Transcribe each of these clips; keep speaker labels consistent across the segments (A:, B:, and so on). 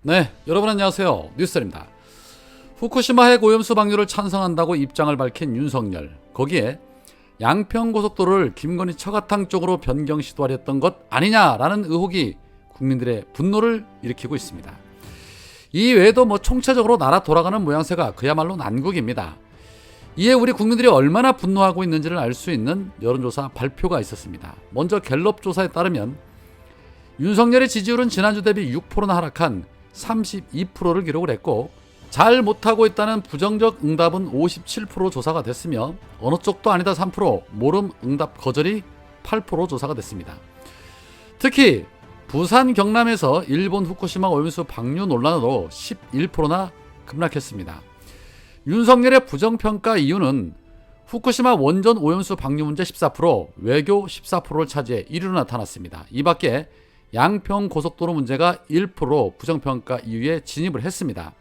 A: 네, 여러분 안녕하세요. 뉴스입니다. 후쿠시마 핵 오염수 방류를 찬성한다고 입장을 밝힌 윤석열. 거기에 양평고속도로를 김건희 처가탕 쪽으로 변경 시도하렸던 것 아니냐라는 의혹이 국민들의 분노를 일으키고 있습니다. 이 외에도 총체적으로 나라 돌아가는 모양새가 그야말로 난국입니다. 이에 우리 국민들이 얼마나 분노하고 있는지를 알 수 있는 여론조사 발표가 있었습니다. 먼저 갤럽 조사에 따르면 윤석열의 지지율은 지난주 대비 6%나 하락한 32%를 기록을 했고, 잘 못하고 있다는 부정적 응답은 57% 조사가 됐으며 어느 쪽도 아니다 3%, 모름 응답 거절이 8% 조사가 됐습니다. 특히 부산 경남에서 일본 후쿠시마 오염수 방류 논란으로 11%나 급락했습니다. 윤석열의 부정평가 이유는 후쿠시마 원전 오염수 방류 문제 14%, 외교 14%를 차지해 1위로 나타났습니다. 이 밖에 양평 고속도로 문제가 1% 부정평가 이유에 진입을 했습니다.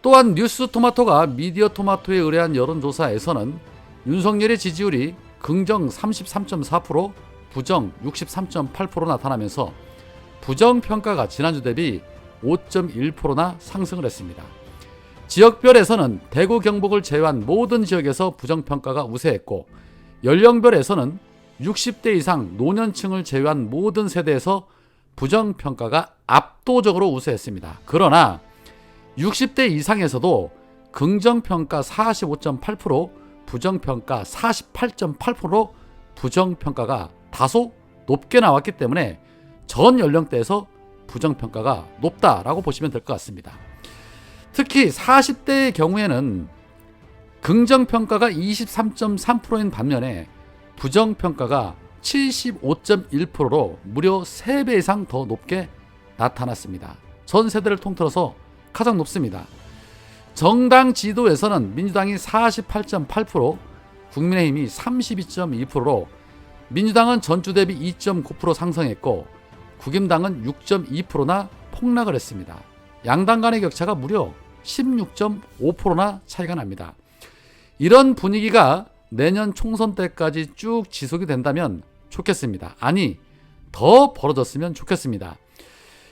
A: 또한 뉴스토마토가 미디어토마토에 의뢰한 여론조사에서는 윤석열의 지지율이 긍정 33.4%, 부정 63.8% 나타나면서 부정평가가 지난주 대비 5.1%나 상승을 했습니다. 지역별에서는 대구 경북을 제외한 모든 지역에서 부정평가가 우세했고, 연령별에서는 60대 이상 노년층을 제외한 모든 세대에서 부정평가가 압도적으로 우세했습니다. 그러나 60대 이상에서도 긍정평가 45.8%, 부정평가 48.8%, 부정평가가 다소 높게 나왔기 때문에 전 연령대에서 부정평가가 높다라고 보시면 될 것 같습니다. 특히 40대의 경우에는 긍정평가가 23.3%인 반면에 부정평가가 75.1%로 무려 3배 이상 더 높게 나타났습니다. 전 세대를 통틀어서 가장 높습니다. 정당 지도에서는 민주당이 48.8%, 국민의힘이 32.2%로 민주당은 전주 대비 2.9% 상승했고 국임당은 6.2%나 폭락을 했습니다. 양당 간의 격차가 무려 16.5%나 차이가 납니다. 이런 분위기가 내년 총선 때까지 쭉 지속이 된다면 좋겠습니다. 아니, 더 벌어졌으면 좋겠습니다.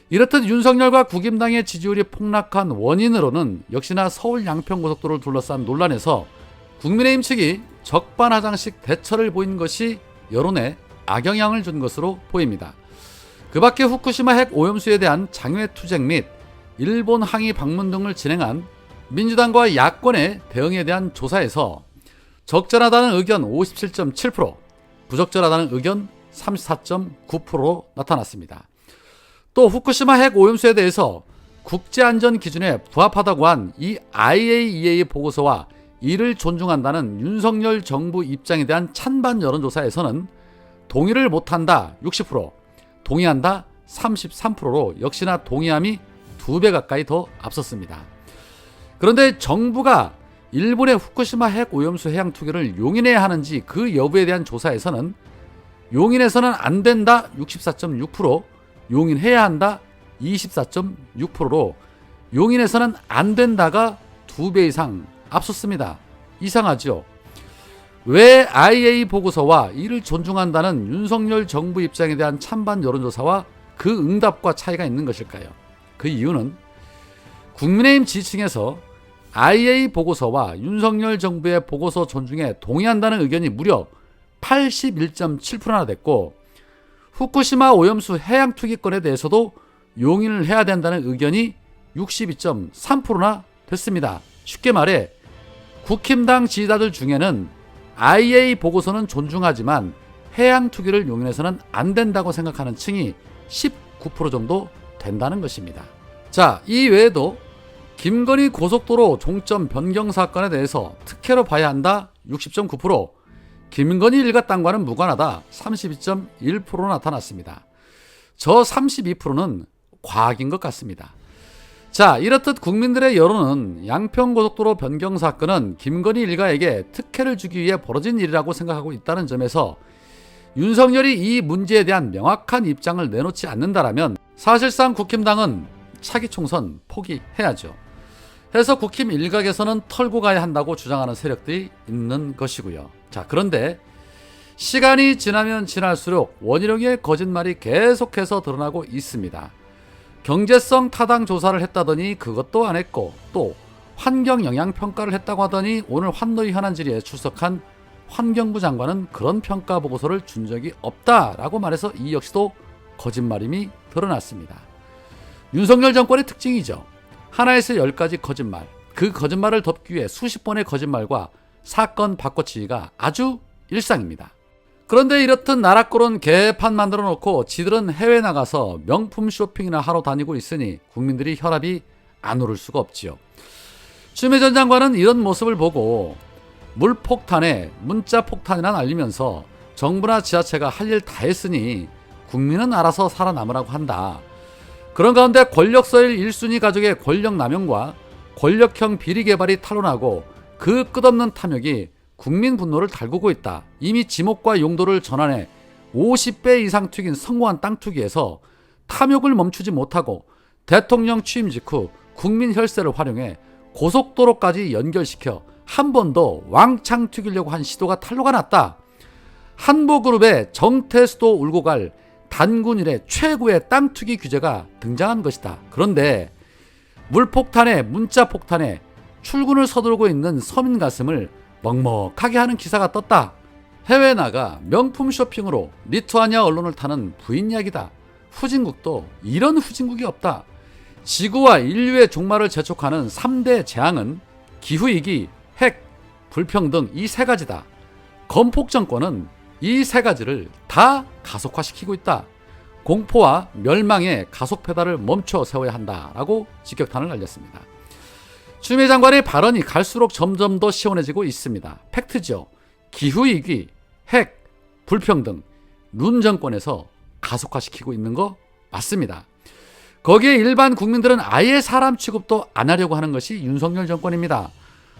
A: 이렇듯 윤석열과 국임당의 지지율이 폭락한 원인으로는 역시나 서울 양평고속도로를 둘러싼 논란에서 국민의힘 측이 적반하장식 대처를 보인 것이 여론에 악영향을 준 것으로 보입니다. 그 밖에 후쿠시마 핵 오염수에 대한 장외 투쟁 및 일본 항의 방문 등을 진행한 민주당과 야권의 대응에 대한 조사에서 적절하다는 의견 57.7%, 부적절하다는 의견 34.9%로 나타났습니다. 또 후쿠시마 핵 오염수에 대해서 국제안전 기준에 부합하다고 한 이 IAEA 보고서와 이를 존중한다는 윤석열 정부 입장에 대한 찬반 여론조사에서는 동의를 못한다 60%, 동의한다 33%로 역시나 동의함이 2배 가까이 더 앞섰습니다. 그런데 정부가 일본의 후쿠시마 핵 오염수 해양 투기를 용인해야 하는지 그 여부에 대한 조사에서는 용인해서는 안 된다 64.6%, 용인해야 한다 24.6%로 용인해서는 안 된다가 2배 이상 앞섰습니다. 이상하죠? 왜 IAEA 보고서와 이를 존중한다는 윤석열 정부 입장에 대한 찬반 여론조사와 그 응답과 차이가 있는 것일까요? 그 이유는 국민의힘 지지층에서 IAEA 보고서와 윤석열 정부의 보고서 존중에 동의한다는 의견이 무려 81.7%나 됐고, 후쿠시마 오염수 해양 투기권에 대해서도 용인을 해야 된다는 의견이 62.3%나 됐습니다. 쉽게 말해 국힘당 지지자들 중에는 IAEA 보고서는 존중하지만 해양 투기를 용인해서는 안 된다고 생각하는 층이 19% 정도 된다는 것입니다. 자, 이 외에도 김건희 고속도로 종점 변경 사건에 대해서 특혜로 봐야 한다 60.9%, 김건희 일가당과는 무관하다 32.1%로 나타났습니다. 저 32%는 과학인 것 같습니다. 자, 이렇듯 국민들의 여론은 양평고속도로 변경 사건은 김건희 일가에게 특혜를 주기 위해 벌어진 일이라고 생각하고 있다는 점에서 윤석열이 이 문제에 대한 명확한 입장을 내놓지 않는다라면 사실상 국힘당은 차기 총선 포기해야죠. 해서 국힘 일각에서는 털고 가야 한다고 주장하는 세력들이 있는 것이고요. 자, 그런데 시간이 지나면 지날수록 원희룡의 거짓말이 계속해서 드러나고 있습니다. 경제성 타당 조사를 했다더니 그것도 안 했고, 또 환경 영향 평가를 했다고 하더니 오늘 환노위 현안 질의에 출석한 환경부 장관은 그런 평가 보고서를 준 적이 없다라고 말해서 이 역시도 거짓말임이 드러났습니다. 윤석열 정권의 특징이죠. 하나에서 10가지 거짓말, 그 거짓말을 덮기 위해 수십 번의 거짓말과 사건 바꿔치기가 아주 일상입니다. 그런데 이렇듯 나라꼴은 개판 만들어 놓고 지들은 해외 나가서 명품 쇼핑이나 하러 다니고 있으니 국민들이 혈압이 안 오를 수가 없지요. 추미애 전 장관은 이런 모습을 보고 물폭탄에 문자폭탄이나 날리면서 정부나 지자체가 할 일 다 했으니 국민은 알아서 살아남으라고 한다. 그런 가운데 권력서열 1순위 가족의 권력 남용과 권력형 비리 개발이 탄로나고 그 끝없는 탐욕이 국민 분노를 달구고 있다. 이미 지목과 용도를 전환해 50배 이상 튀긴 성공한 땅 투기에서 탐욕을 멈추지 못하고 대통령 취임 직후 국민 혈세를 활용해 고속도로까지 연결시켜 한 번 더 왕창 튀기려고 한 시도가 탄로가 났다. 한보그룹의 정태수도 울고 갈 단군 이래 최고의 땅 투기 규제가 등장한 것이다. 그런데 물폭탄에 문자폭탄에 출근을 서두르고 있는 서민 가슴을 먹먹하게 하는 기사가 떴다. 해외 나가 명품 쇼핑으로 리투아니아 언론을 타는 부인 이야기다. 후진국도 이런 후진국이 없다. 지구와 인류의 종말을 재촉하는 3대 재앙은 기후위기, 핵, 불평등 이 세 가지다. 건폭 정권은 이 세 가지를 다 가속화시키고 있다. 공포와 멸망의 가속 페달을 멈춰 세워야 한다라고 직격탄을 날렸습니다. 추미애 장관의 발언이 갈수록 점점 더 시원해지고 있습니다. 팩트죠. 기후위기, 핵, 불평등, 룬 정권에서 가속화시키고 있는 거 맞습니다. 거기에 일반 국민들은 아예 사람 취급도 안 하려고 하는 것이 윤석열 정권입니다.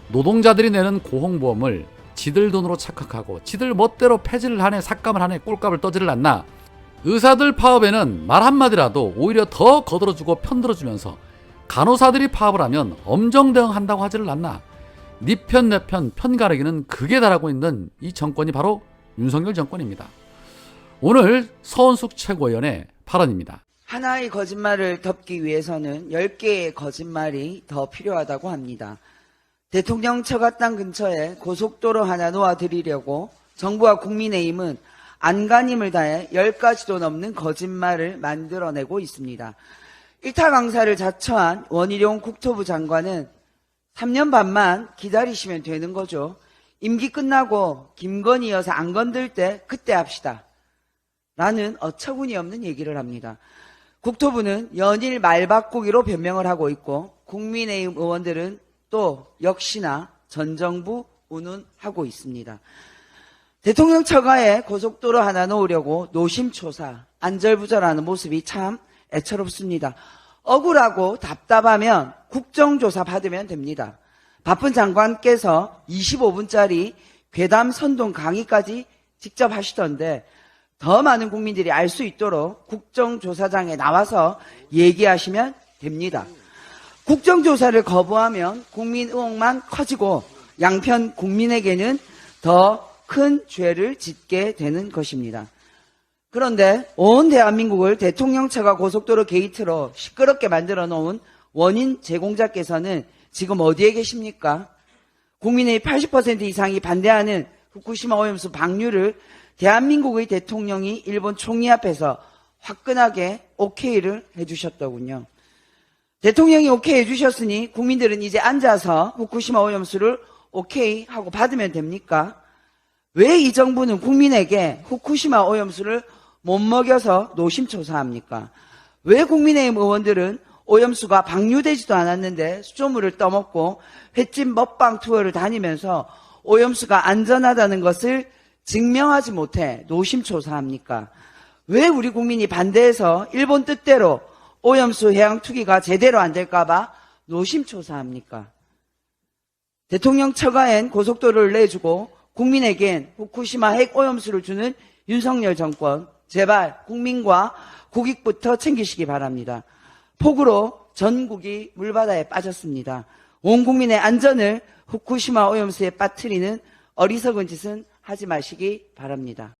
A: 노동자들이 내는 고용보험을 지들 돈으로 착각하고 지들 멋대로 폐지를 하네 삭감을 하네 꼴값을 떠지를 않나. 의사들 파업에는 말 한마디라도 오히려 더 거들어주고 편들어주면서 간호사들이 파업을 하면 엄정대응한다고 하지를 않나. 네 편 내 편 편가르기는 극에 달하고 있는 이 정권이 바로 윤석열 정권입니다. 오늘 서원숙 최고위원의 발언입니다.
B: 하나의 거짓말을 덮기 위해서는 10개의 거짓말이 더 필요하다고 합니다. 대통령 처가 땅 근처에 고속도로 하나 놓아드리려고 정부와 국민의힘은 안간힘을 다해 10가지도 넘는 거짓말을 만들어내고 있습니다. 일타 강사를 자처한 원희룡 국토부 장관은 3년 반만 기다리시면 되는 거죠. 임기 끝나고 김건희 여사 안 건들 때 그때 합시다. 라는 어처구니 없는 얘기를 합니다. 국토부는 연일 말바꾸기로 변명을 하고 있고 국민의힘 의원들은 또 역시나 전 정부 운운하고 있습니다. 대통령 처가에 고속도로 하나 놓으려고 노심초사, 안절부절하는 모습이 참 애처롭습니다. 억울하고 답답하면 국정조사 받으면 됩니다. 바쁜 장관께서 25분짜리 괴담 선동 강의까지 직접 하시던데 더 많은 국민들이 알 수 있도록 국정조사장에 나와서 얘기하시면 됩니다. 국정조사를 거부하면 국민 의혹만 커지고 양편 국민에게는 더 큰 죄를 짓게 되는 것입니다. 그런데 온 대한민국을 대통령 처가 고속도로 게이트로 시끄럽게 만들어 놓은 원인 제공자께서는 지금 어디에 계십니까? 국민의 80% 이상이 반대하는 후쿠시마 오염수 방류를 대한민국의 대통령이 일본 총리 앞에서 화끈하게 오케이를 해주셨더군요. 대통령이 오케이 해주셨으니 국민들은 이제 앉아서 후쿠시마 오염수를 오케이 하고 받으면 됩니까? 왜 이 정부는 국민에게 후쿠시마 오염수를 못 먹여서 노심초사합니까? 왜 국민의힘 의원들은 오염수가 방류되지도 않았는데 수조물을 떠먹고 횟집 먹방 투어를 다니면서 오염수가 안전하다는 것을 증명하지 못해 노심초사합니까? 왜 우리 국민이 반대해서 일본 뜻대로 오염수 해양 투기가 제대로 안 될까봐 노심초사합니까? 대통령 처가엔 고속도로를 내주고 국민에겐 후쿠시마 핵 오염수를 주는 윤석열 정권, 제발 국민과 국익부터 챙기시기 바랍니다. 폭우로 전국이 물바다에 빠졌습니다. 온 국민의 안전을 후쿠시마 오염수에 빠뜨리는 어리석은 짓은 하지 마시기 바랍니다.